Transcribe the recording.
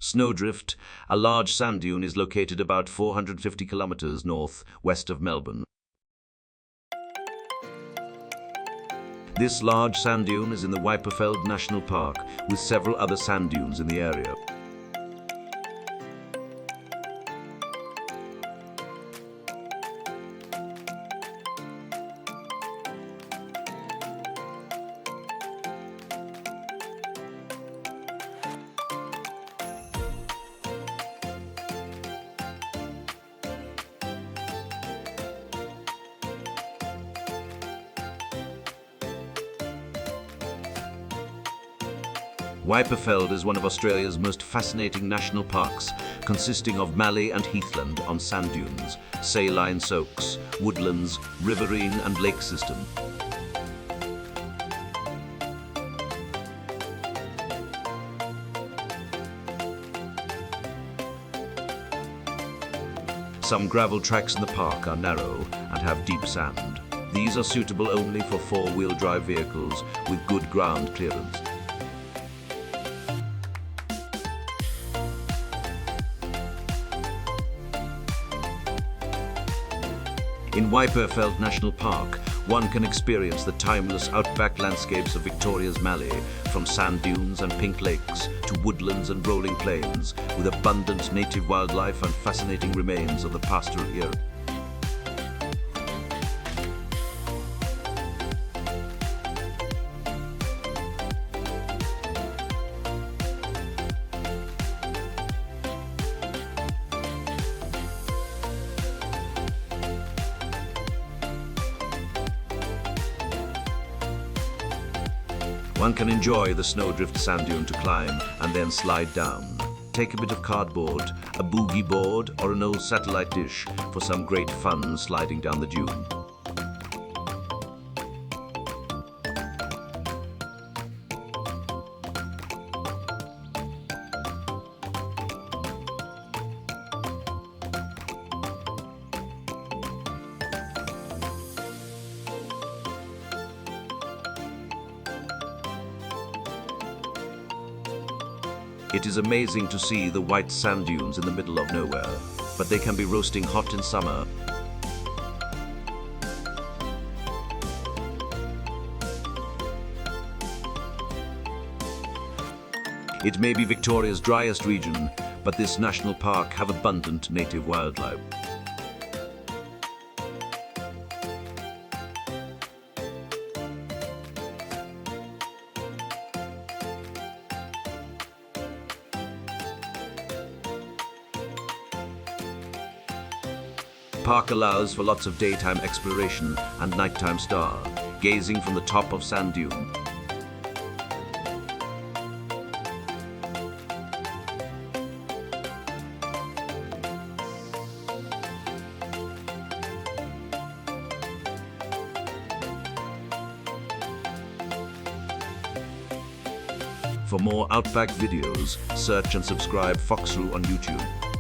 Snowdrift, a large sand dune, is located about 450 kilometers north-west of Melbourne. This large sand dune is in the Wyperfeld National Park, with several other sand dunes in the area. Wyperfeld is one of Australia's most fascinating national parks, consisting of mallee and heathland on sand dunes, saline soaks, woodlands, riverine and lake system. Some gravel tracks in the park are narrow and have deep sand. These are suitable only for four-wheel drive vehicles with good ground clearance. In Wyperfeld National Park, one can experience the timeless outback landscapes of Victoria's Mallee, from sand dunes and pink lakes to woodlands and rolling plains, with abundant native wildlife and fascinating remains of the pastoral era. One can enjoy the Snowdrift sand dune to climb and then slide down. Take a bit of cardboard, a boogie board or an old satellite dish for some great fun sliding down the dune. It is amazing to see the white sand dunes in the middle of nowhere, but they can be roasting hot in summer. It may be Victoria's driest region, but this national park have abundant native wildlife. The park allows for lots of daytime exploration and nighttime star gazing from the top of sand dune. For more Outback videos, search and subscribe Foxroo on YouTube.